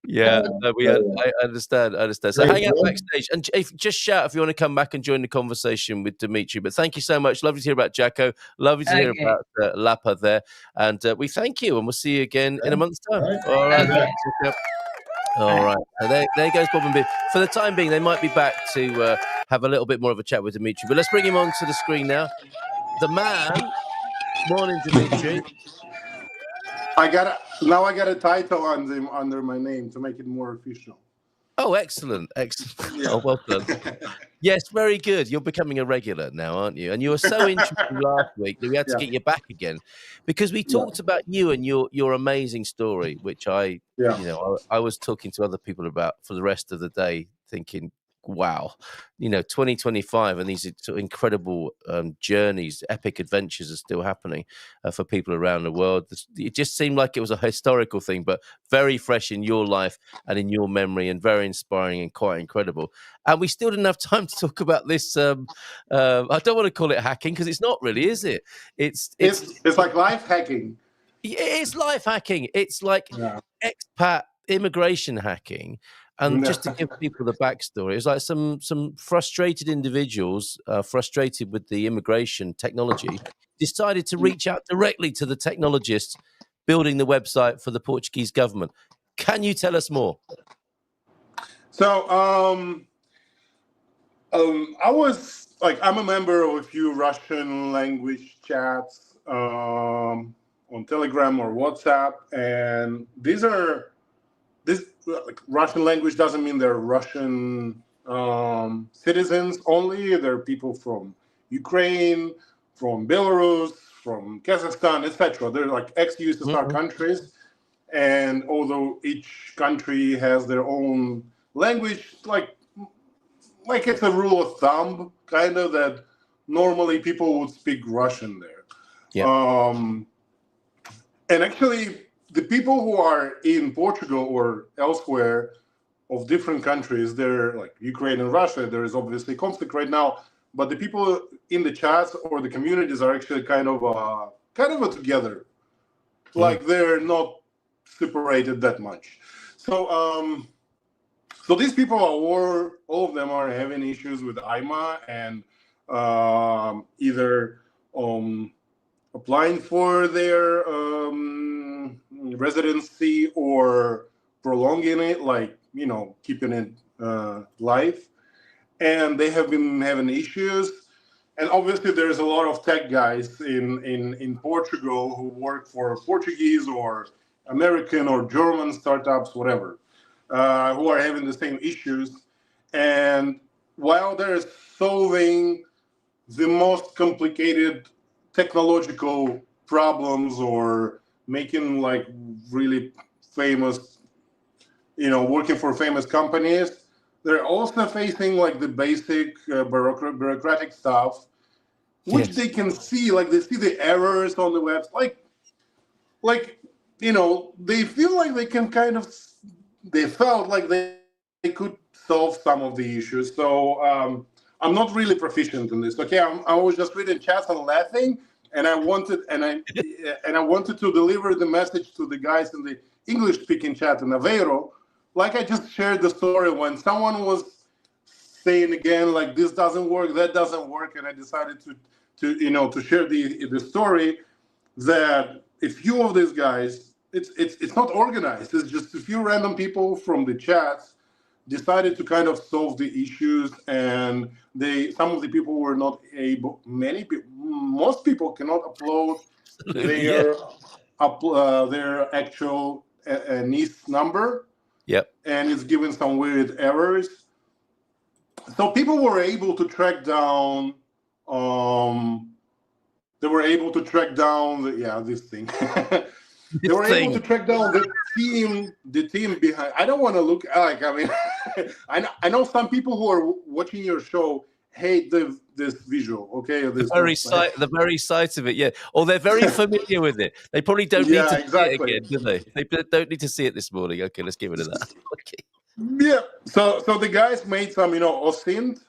Yeah, I understand. So hang out backstage and just shout if you want to come back and join the conversation with Dimitri. But thank you so much. Lovely to hear about Jacko. Lovely to hear about Lapa there. And we thank you, and we'll see you again in a month's time. All right. All right. So there goes Bob and Biff. For the time being, they might be back to have a little bit more of a chat with Dimitri. But let's bring him onto the screen now. The man. Morning, Dimitri. I got a title under my name to make it more official. Oh, excellent. Yeah. Oh, well done. Yes, very good. You're becoming a regular now, aren't you? And you were so interesting last week that we had to get you back again, because we talked about you and your amazing story, which I was talking to other people about for the rest of the day, thinking, wow, 2025 and these sort of incredible journeys, epic adventures are still happening for people around the world. It just seemed like it was a historical thing, but very fresh in your life and in your memory, and very inspiring and quite incredible. And we still didn't have time to talk about this. I don't want to call it hacking, because it's not really, is it? It's like life hacking. It's life hacking. It's like expat immigration hacking. And just to give people the backstory, it's like some frustrated individuals, frustrated with the immigration technology, decided to reach out directly to the technologists building the website for the Portuguese government. Can you tell us more? So, I'm a member of a few Russian language chats on Telegram or WhatsApp, and this Russian language doesn't mean they're Russian citizens only. There are people from Ukraine, from Belarus, from Kazakhstan, etc. They're like ex-USSR countries, and although each country has their own language, like it's a rule of thumb, kind of, that normally people would speak Russian there. Yeah. And actually, the people who are in Portugal or elsewhere of different countries, they're like Ukraine and Russia. There is obviously conflict right now, but the people in the chats or the communities are actually kind of together. Like they're not separated that much. So these people all of them are having issues with IMA and either applying for their residency or prolonging it, keeping it live. And they have been having issues. And obviously there's a lot of tech guys in Portugal who work for Portuguese or American or German startups, whatever, who are having the same issues. And while they're solving the most complicated technological problems or making really famous, working for famous companies, they're also facing the basic bureaucratic stuff, which they can see, they see the errors on the web, they feel like they can they felt like they could solve some of the issues. So I'm not really proficient in this. Okay, I was just reading chats and laughing, and I wanted to deliver the message to the guys in the English-speaking chat in Aveiro, like I just shared the story when someone was saying again, like, this doesn't work, that doesn't work, and I decided to share the story that a few of these guys, it's not organized. It's just a few random people from the chats decided to kind of solve the issues, and some of the people were not able. Most people cannot upload their actual NIS number. Yep. And it's giving some weird errors. So people were able to track down. They were able to track down this thing. They were able to track down the team behind. I don't want to look like. I mean, I know some people who are watching your show hate this visual. Okay, the very sight of it. Yeah, or they're very familiar with it. They probably don't need to see it again, do they? They don't need to see it this morning. Okay, let's get rid of that. Okay. Yeah. So the guys made some, OSINT,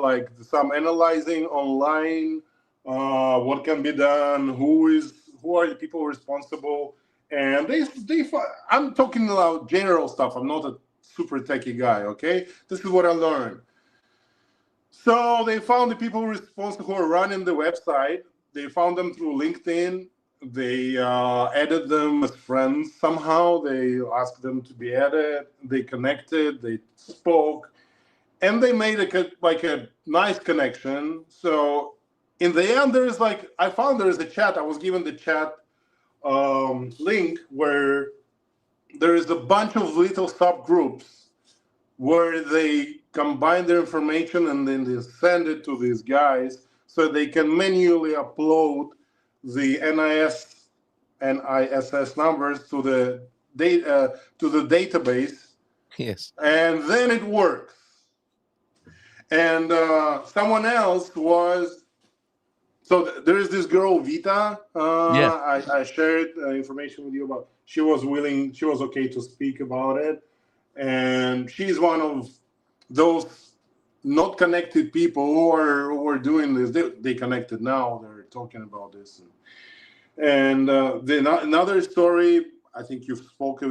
like some analyzing online. What can be done? Who are the people responsible? And I'm talking about general stuff. I'm not a super techie guy. Okay, this is what I learned. So they found the people responsible who are running the website. They found them through LinkedIn. They added them as friends somehow. They asked them to be added. They connected. They spoke, and they made a nice connection. So in the end, I found there is a chat. I was given the chat link where there is a bunch of little subgroups where they combine their information and then they send it to these guys so they can manually upload the NIS and ISS numbers to the database. Yes. And then it works. And someone else was. So there is this girl Vita. I shared information with you about. She was okay to speak about it, and she's one of those not connected people who are doing this. They connected now. They're talking about this, and another story. I think you spoke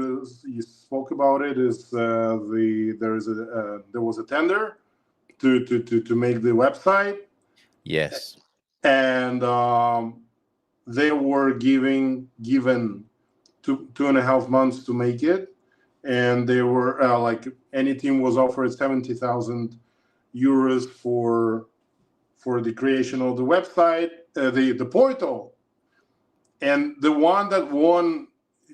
about it. Is there was a tender to make the website. Yes. And they were given 2.5 months to make it, and they were any team was offered 70,000 euros for the creation of the website, the portal, and the one that won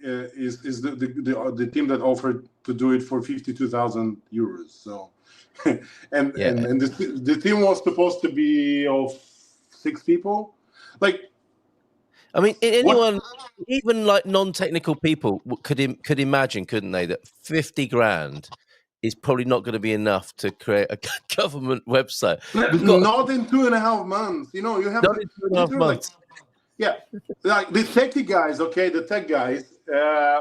is the team that offered to do it for 52,000 euros. So, and the team was supposed to be of 6 people. I mean, anyone, even like non-technical people, could imagine, couldn't they, that 50 grand is probably not going to be enough to create a government website. Not in 2.5 months. You have not in 2.5 months. Like the techie guys, the tech guys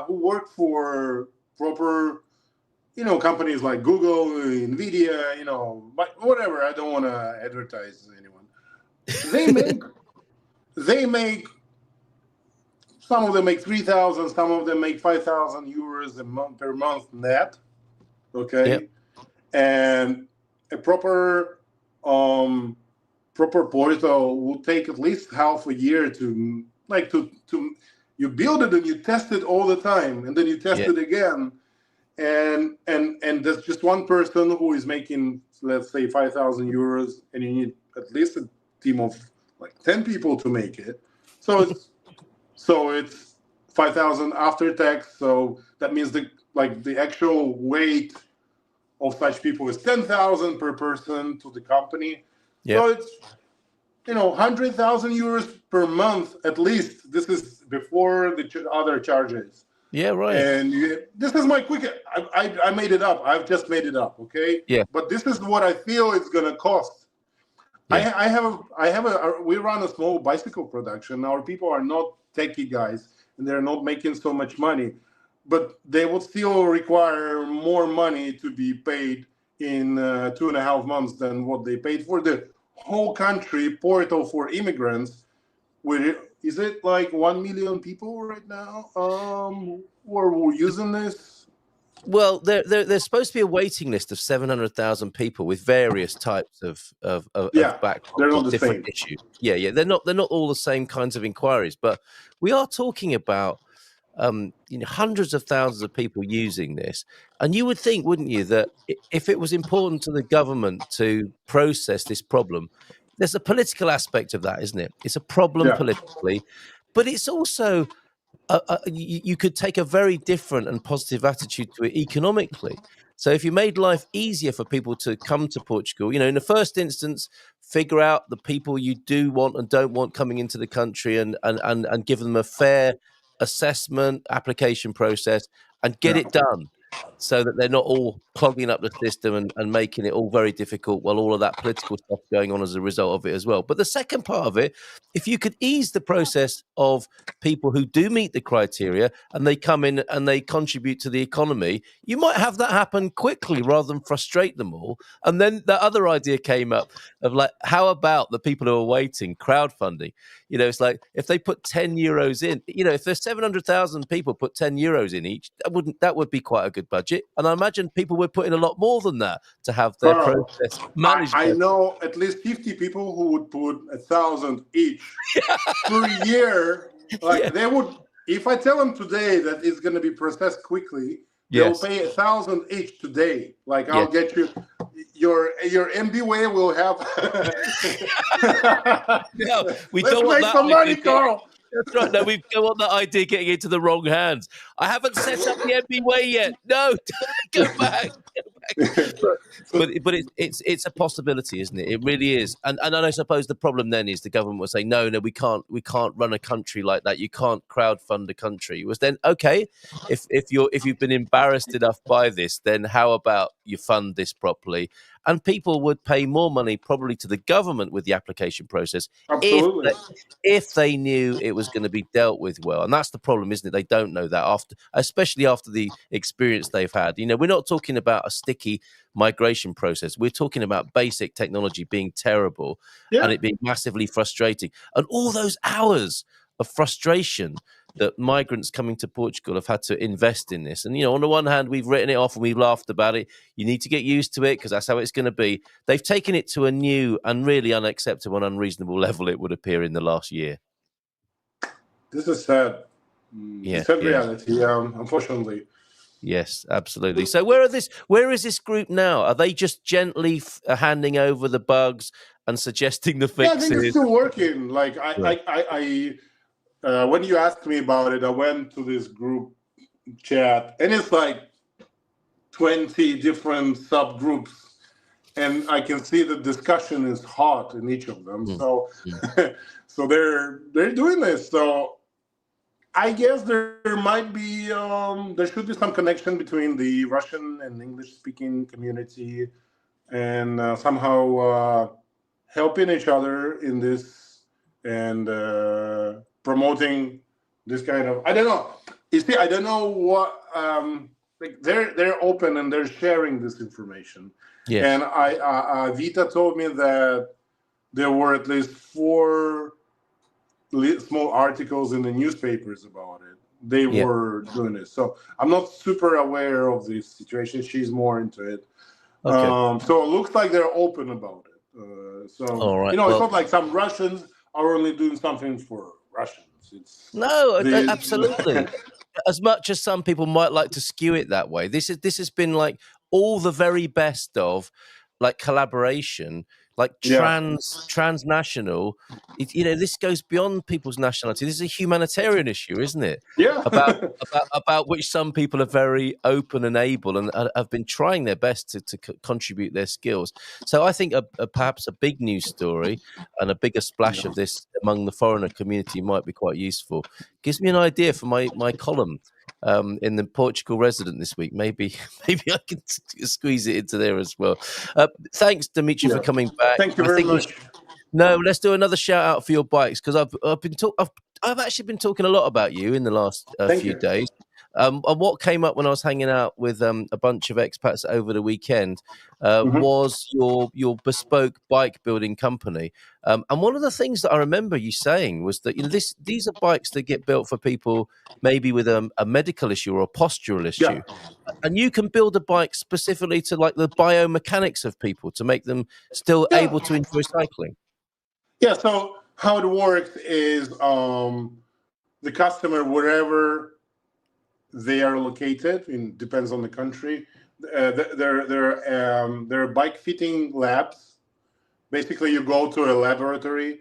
who work for proper, companies like Google, Nvidia, but whatever. I don't want to advertise anyone. They make. Some of them make 3,000. Some of them make 5,000 euros per month net. Okay, yep. And a proper portal will take at least half a year to you build it and you test it all the time, and then you test it again, and there's just one person who is making, let's say, 5,000 euros, and you need at least a team of 10 people to make it. So it's 5,000 after tax. So that means the actual weight of such people is 10,000 per person to the company. Yep. So it's 100,000 euros per month at least. This is before the other charges. Yeah, right. And this is my quick. I made it up. I've just made it up. Okay. Yeah. But this is what I feel it's gonna cost. Yeah. We run a small bicycle production. Our people are not techie guys, and they're not making so much money, but they will still require more money to be paid in 2.5 months than what they paid for the whole country portal for immigrants. Is it like 1 million people right now who are using this? Well, there's supposed to be a waiting list of 700,000 people with various types of backlogs they're not or the different same. issues. Yeah, they're not all the same kinds of inquiries, but we are talking about hundreds of thousands of people using this. And you would think, wouldn't you, that if it was important to the government to process this problem, there's a political aspect of that, isn't it? It's a problem politically, but it's also you could take a very different and positive attitude to it economically. So if you made life easier for people to come to Portugal, in the first instance, figure out the people you do want and don't want coming into the country and give them a fair assessment, application process, and get it done so that they're not all clogging up the system and making it all very difficult while all of that political stuff going on as a result of it as well. But the second part of it, if you could ease the process of people who do meet the criteria and they come in and they contribute to the economy, you might have that happen quickly rather than frustrate them all. And then the other idea came up of like, how about the people who are waiting, crowdfunding? It's like if they put 10 euros in, if there's 700,000 people put 10 euros in each, that would be quite a good budget. And I imagine people would put in a lot more than that to have their process managed. I know at least 50 people who would put 1,000 each per year. Like they would, if I tell them today that it's going to be processed quickly, they'll pay 1,000 each today. Like I'll get you your MBWay will have. We Let's don't make want some money, Carl. That's right. No, we don't want that idea getting into the wrong hands. I haven't set up the MBWay yet. No, go back. But it's a possibility, isn't it? It really is. And I suppose the problem then is the government will say, no, we can't run a country like that. You can't crowdfund a country. It was then okay, if you've been embarrassed enough by this, then how about you fund this properly? And people would pay more money probably to the government with the application process if they knew it was going to be dealt with well. And that's the problem, isn't it? They don't know that, especially after the experience they've had. We're not talking about a sticky migration process. We're talking about basic technology being terrible and it being massively frustrating. And all those hours of frustration that migrants coming to Portugal have had to invest in this. And, on the one hand, we've written it off and we've laughed about it. You need to get used to it because that's how it's going to be. They've taken it to a new and really unacceptable and unreasonable level, it would appear, in the last year. This is sad. Sad reality, unfortunately. Yes, absolutely. So where is this group now? Are they just gently handing over the bugs and suggesting the fixes? I think it's still working. Like I when you asked me about it, I went to this group chat, and it's like 20 different subgroups, and I can see the discussion is hot in each of them. So, so they're doing this. So, I guess there might be there should be some connection between the Russian and English-speaking community, and somehow helping each other in this and promoting this kind of, I don't know. You see, I don't know what like they're open and they're sharing this information. Yes. And Vita told me that there were at least 4 small articles in the newspapers about it. They were doing this. So I'm not super aware of this situation. She's more into it. Okay. So it looks like they're open about it. So, all right. It's not like some Russians are only doing something for Russians. Absolutely. As much as some people might like to skew it that way, this has been like all the very best of like collaboration, like transnational. This goes beyond people's nationality. This is a humanitarian issue, isn't it? Yeah. about which some people are very open and able and have been trying their best to contribute their skills. So I think perhaps a big news story and a bigger splash of this among the foreigner community might be quite useful. Gives me an idea for my column in the Portugal Resident this week. Maybe I can squeeze it into there as well. Thanks, Dimitri, for coming back. Thank you very much. No, let's do another shout out for your bikes because I've actually been talking a lot about you in the last few days. And what came up when I was hanging out with a bunch of expats over the weekend Mhm. was your bespoke bike building company. And one of the things that I remember you saying was that these are bikes that get built for people maybe with a medical issue or a postural issue. Yeah. And you can build a bike specifically to like the biomechanics of people to make them still Yeah. able to enjoy cycling. Yeah. So how it works is the customer, wherever they are located, and depends on the country. There are bike fitting labs. Basically, you go to a laboratory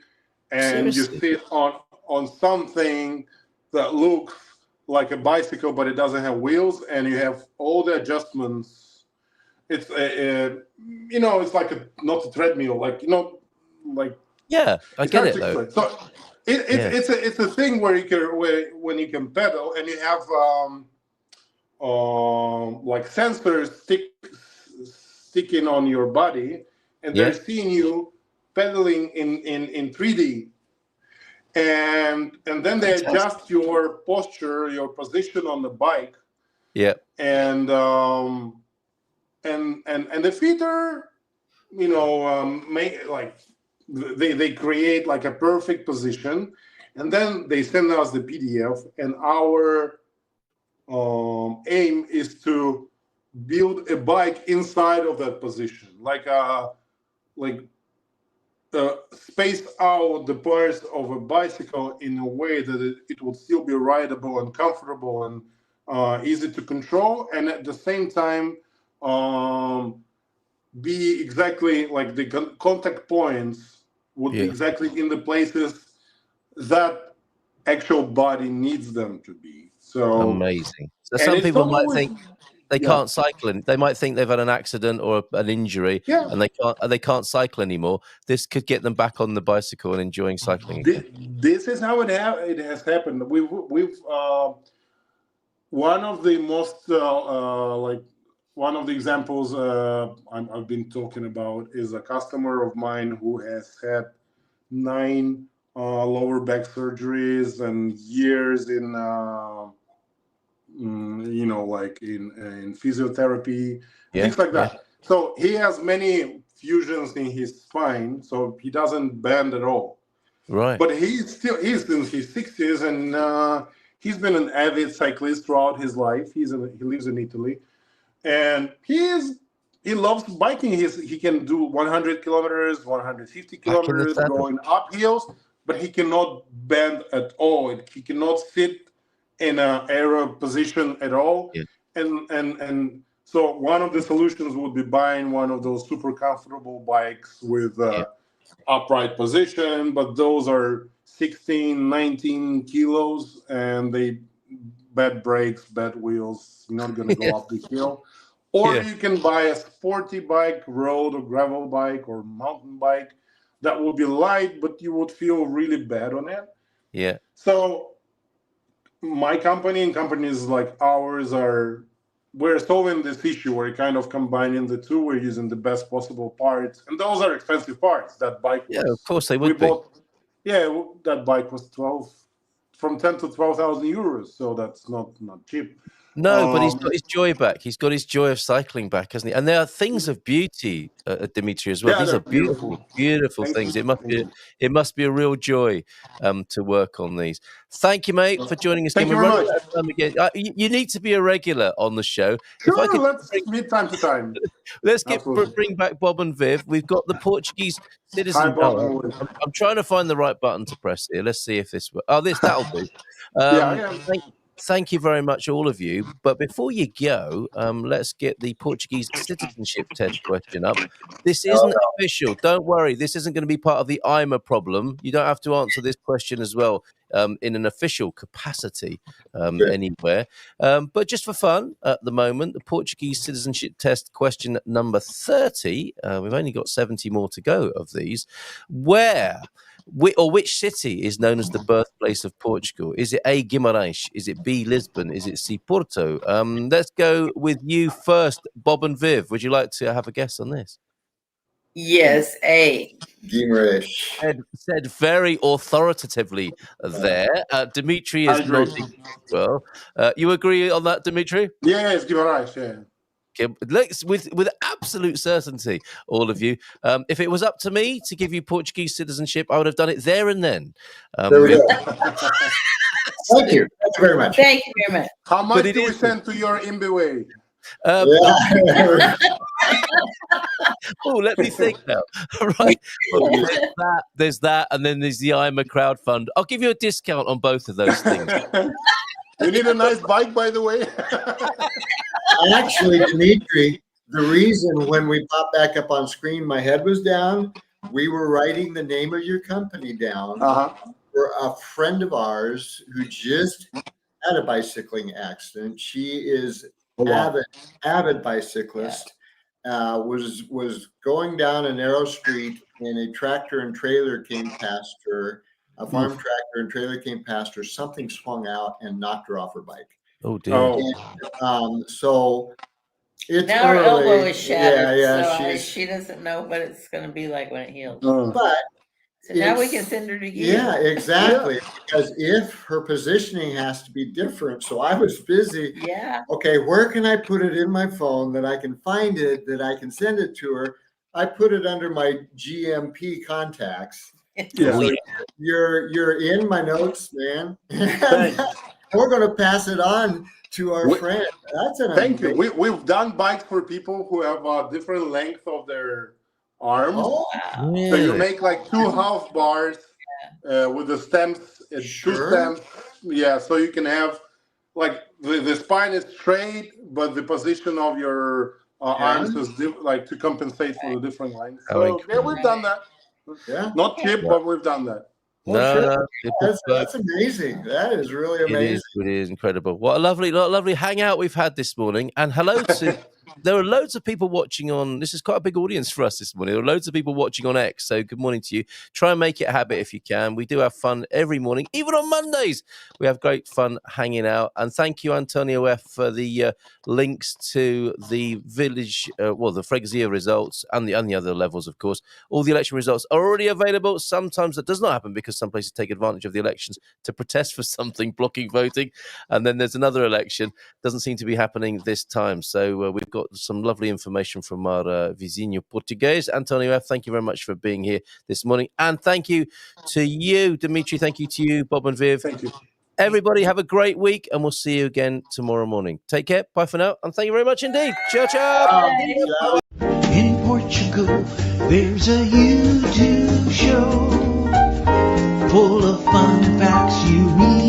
and you Seriously? sit on something that looks like a bicycle, but it doesn't have wheels, and you have all the adjustments. It's it's like not a treadmill, like like Yeah, I it's get hard it to though. explain. So Yeah. it's a thing where when you can pedal and you have like sensors sticking on your body, and Yeah. they're seeing you pedaling in 3D, and then they Fantastic. adjust your posture, your position on the bike, Yeah. and the fitter, they create like a perfect position, and then they send us the PDF, and our aim is to build a bike inside of that position, space out the parts of a bicycle in a way that it will still be rideable and comfortable and easy to control, and at the same time be exactly like the contact points would be Yeah. exactly in the places that actual body needs them to be. So, Amazing. So and some it's people not might always, think they yeah, can't cycle, and they might think they've had an accident or an injury, yeah. and they can't cycle anymore. This could get them back on the bicycle and enjoying cycling again. This is how it has happened. We've one of the most one of the examples I've been talking about is a customer of mine who has had 9 lower back surgeries and years in like in physiotherapy, Yeah. things like Yeah. that. So he has many fusions in his spine, so he doesn't bend at all. Right. But he's in his 60s, and he's been an avid cyclist throughout his life. He lives in Italy, and he loves biking. He can do 100 kilometers, 150 Back in the kilometers saddle. going up hills, but he cannot bend at all. He cannot sit in an aero position at all. Yeah. And so one of the solutions would be buying one of those super comfortable bikes with upright position, but those are 16, 19 kilos, and they bad brakes, bad wheels. You're not going to go Yeah. up the hill. Or Yeah. you can buy a sporty bike, road or gravel bike or mountain bike that will be light, but you would feel really bad on it. Yeah. So my company and companies like ours we're solving this issue. We're kind of combining the two. We're using the best possible parts, and those are expensive parts. That bike was, Yeah, of course they would be. that bike was from 10 to 12,000 euros. So that's not cheap. No, but he's got his joy back. He's got his joy of cycling back, hasn't he? And there are things of beauty, Dimitri, as well. Yeah, These they're are beautiful, beautiful Thank things. you. It must be a real joy to work on these. Thank you, mate, for joining us Thank again. you We're very running much. out of time again. You need to be a regular on the show. If I Sure, could let's meet time to time. let's Absolutely. bring back Bob and Viv. We've got the Portuguese Hi, citizen. Bob. I'm trying to find the right button to press here. Let's see if this works. Oh, that'll do. Yeah. Thank you very much, all of you. But before you go, let's get the Portuguese citizenship test question up. This isn't official. Don't worry. This isn't going to be part of the I'm a problem. You don't have to answer this question as well in an official capacity anywhere. But just for fun, at the moment, the Portuguese citizenship test question number 30. We've only got 70 more to go of these. Which city is known as the birthplace of Portugal? Is it A, Guimarães? Is it B, Lisbon? Is it C, Porto? Let's go with you first, Bob and Viv. Would you like to have a guess on this? Yes, A. Guimaraes. Said very authoritatively there. Dimitri I is agree. nodding. Well, you agree on that, Dimitri? Yeah, it's Guimaraes, yeah. Okay, with absolute certainty, all of you. If it was up to me to give you Portuguese citizenship, I would have done it there and then. There we go. So, Thank you. Thank you very much. Thank you very much. How But much it do we is- send to your Imbewe? Yeah. oh, let me think now. Right. Well, there's that, and then there's the I'm a crowdfund. I'll give you a discount on both of those things. You need a nice bike, by the way. Actually, Dimitri, the reason when we popped back up on screen, my head was down. We were writing the name of your company down for a friend of ours who just had a bicycling accident. She is avid bicyclist. Was going down a narrow street, and a tractor and trailer came past her. A farm tractor and trailer came past her. Something swung out and knocked her off her bike. Oh dear. And, so it's Now her early. elbow is shattered, Yeah, so she doesn't know what it's going to be like when it heals. But So now we it's- can send her to you. yeah, exactly. Because if her positioning has to be different, so I was busy. Yeah. Okay, where can I put it in my phone that I can find it, that I can send it to her? I put it under my GMP contacts. Yeah. So you're in my notes, man. Thanks. We're going to pass it on to our friend. That's an Thank you. We've done bikes for people who have a different length of their arms. Oh, Wow. So you make like 2 half bars with the stems, two stems. Yeah, so you can have like the spine is straight, but the position of your arms is like to compensate for the different lengths. So yeah, we've done that. Yeah. Not cheap, but we've done that. No, That's amazing. That is really amazing. It is incredible. What a lovely hangout we've had this morning. And hello to there are loads of people watching on. This is quite a big audience for us this morning. There are loads of people watching on X. So good morning to you. Try and make it a habit if you can. We do have fun every morning, even on Mondays. We have great fun hanging out. And thank you, Antonio F, for the links to the village, the Freguesia results and the other levels, of course. All the election results are already available. Sometimes that does not happen because some places take advantage of the elections to protest for something, blocking voting. And then there's another election. Doesn't seem to be happening this time. So we've got some lovely information from our vizinho Português. Antonio F, thank you very much for being here this morning. And thank you to you, Dimitri. Thank you to you, Bob and Viv. Thank you. Everybody have a great week, and we'll see you again tomorrow morning. Take care. Bye for now. And thank you very much indeed. Ciao, ciao. In Portugal, there's a YouTube show full of fun facts you need